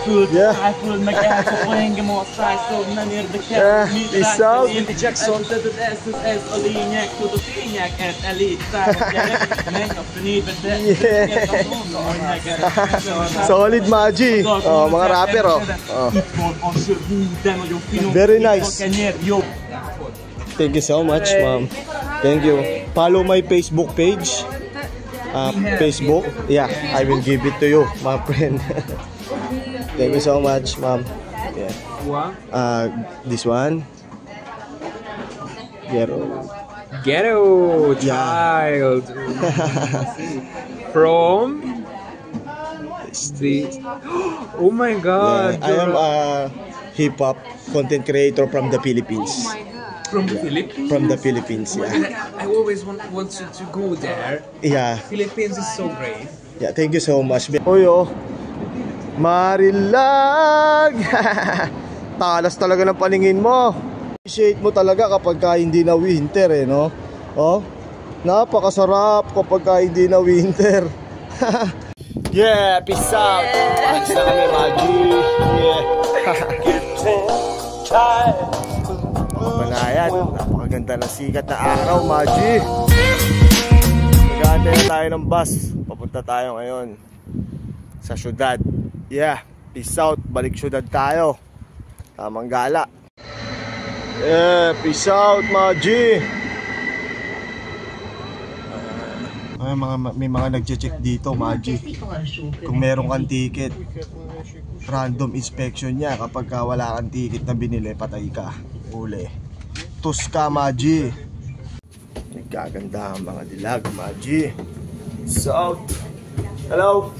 fullt full med gas och poäng mot size så när ner det kan ni så inte Jackson det SSS och linjak så då linjak ett elit där men efter ni solid Maji. Oh, mga rapper oh. Very nice. Thank you so much, ma'am. Thank you. Follow my Facebook page. Facebook. Yeah, I will give it to you, my friend. Thank you so much, ma'am. Yeah. This one. Ghetto child. From street. Oh my god. Yeah, I am a hip-hop content creator from the Philippines. Oh my god. From the Philippines? From the Philippines, yeah. I always want to go there. Yeah. Philippines is so great. Yeah, thank you so much. Uy, oh. Marilag! Talas talaga ng paningin mo. Appreciate mo talaga kapag hindi na winter eh, no? Oh, napakasarap kapag hindi na winter. Yeah, peace out. Ayos na kami, Maji. Yeah. Manayan, napakaganda ng sikat na araw, Maji. Nag-aantay na tayo ng bus. Papunta tayo ngayon sa syudad. Yeah, peace out. Balik syudad tayo. Tamang gala. Yeah, peace out, Maji. May mga nagche-check dito, Maji. Kung meron kang ticket, random inspection niya. Kapag wala kang ticket na binili, patay ka. Uli. Tus ka, Maji. Nagkaganda ang mga dilag, Maji. Peace out. Hello.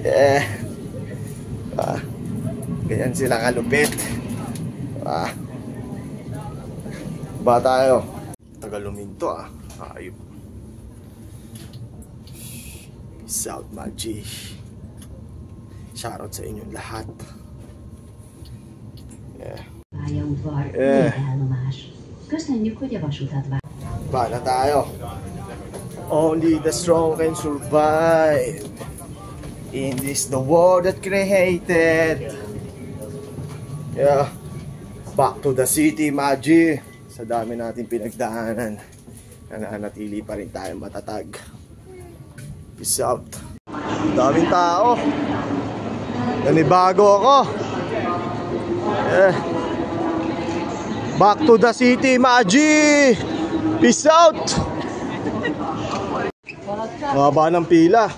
Yeah. Ganyan sila kalupit. Ba tayo? Tagal luminto ah. Ayun. Peace out, Maji. Shoutout sa inyong lahat. Yeah. Yeah. Ba na tayo? Only the strong can survive in this the world that created. Yeah. Back to the city, Maji. Sa dami natin pinagdaanan, nananatili pa rin tayo matatag. Peace out. Daming tao. Nanibago ako. Yeah. Back to the city, Maji. Peace out. Mahaba ng pila.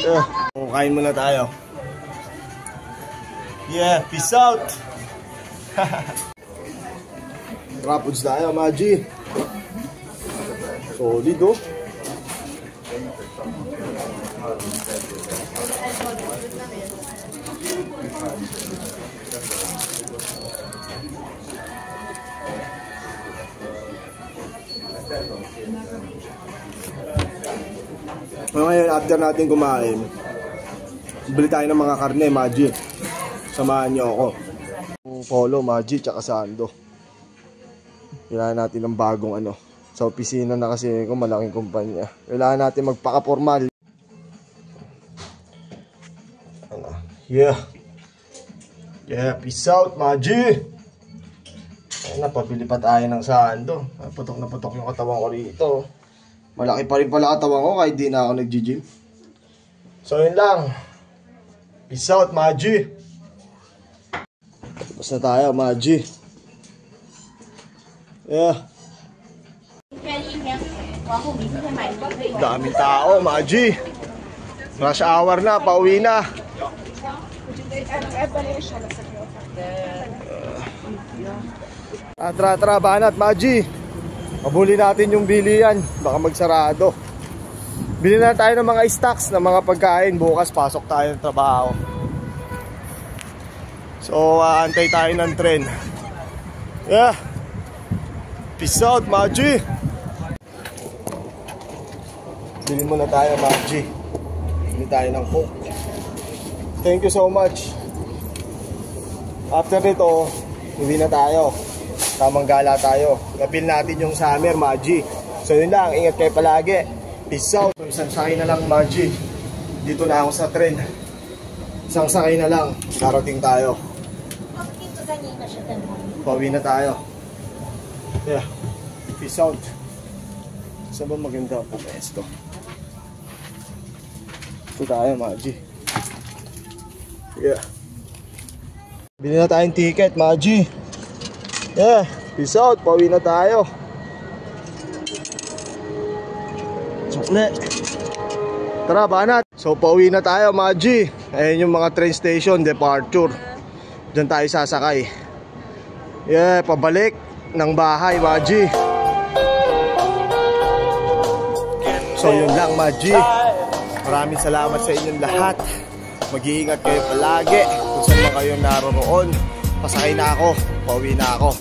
Yeah. Kain muna tayo. Yeah, peace out. Rapods tayo, Maji. Solid oh. Ngayon, after natin kumain, bili tayo ng mga karne, Maji. Samahan niyo ako. Polo, Maji, tsaka Sando. Kailangan natin ng bagong ano. Sa opisina na kasi ko, malaking kumpanya. Kailangan natin magpaka-formal. Yeah. Yeah, peace out, Maji. Napabili pa tayo ng Sando. Putok na putok yung katawan ko rito. Malaki pa rin pala katawan ko kahit di na ako nag-gym. So yun lang. Peace out, Maji. Tapos na tayo, Maji. Yeah. Daming tao, Maji. Rush hour na, pauwi na. Tara, banat, Maji. Mabuli natin yung bilian. Baka magsarado. Bili na tayo ng mga stocks, ng mga pagkain. Bukas pasok tayo ng trabaho. So, antay tayo ng tren. Yeah. Peace out, Maji. Bili muna tayo, Maji. Bili tayo ng Coke. Thank you so much. After nito, uwi na tayo. Tamang gala tayo. Napil natin yung summer, Maji. So yun lang, ingat kayo palagi. Peace out. Isang sakay na lang, Margie. Dito na ako sa tren. Isang sakay na lang. Darating tayo. Pauwi na tayo. Yeah. Peace out. Saan ba maganda ang pumesto? Ito tayo, Margie. Yeah. Bili na tayong ticket, Margie. Yeah. Peace out. Pauwi na tayo. Sukle. Tara, banat. So, pauwi na tayo, Margie. Ayan yung mga train station, departure. Diyan tayo sasakay. Yeah, pabalik ng bahay, Margie. So, yun lang, Margie. Maraming salamat sa inyong lahat. Mag-iingat kayo palagi. Kung saan man kayo naroon, pasakay na ako, pauwi na ako.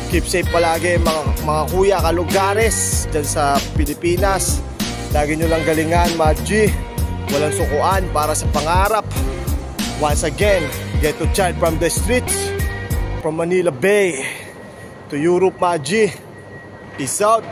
Keep safe palagi mga kuya, kalugares dyan sa Pilipinas. Lagi nyo lang galingan, Margie. Walang sukuan para sa pangarap. Once again, get to chant from the streets, from Manila Bay to Europe, Margie. Peace out.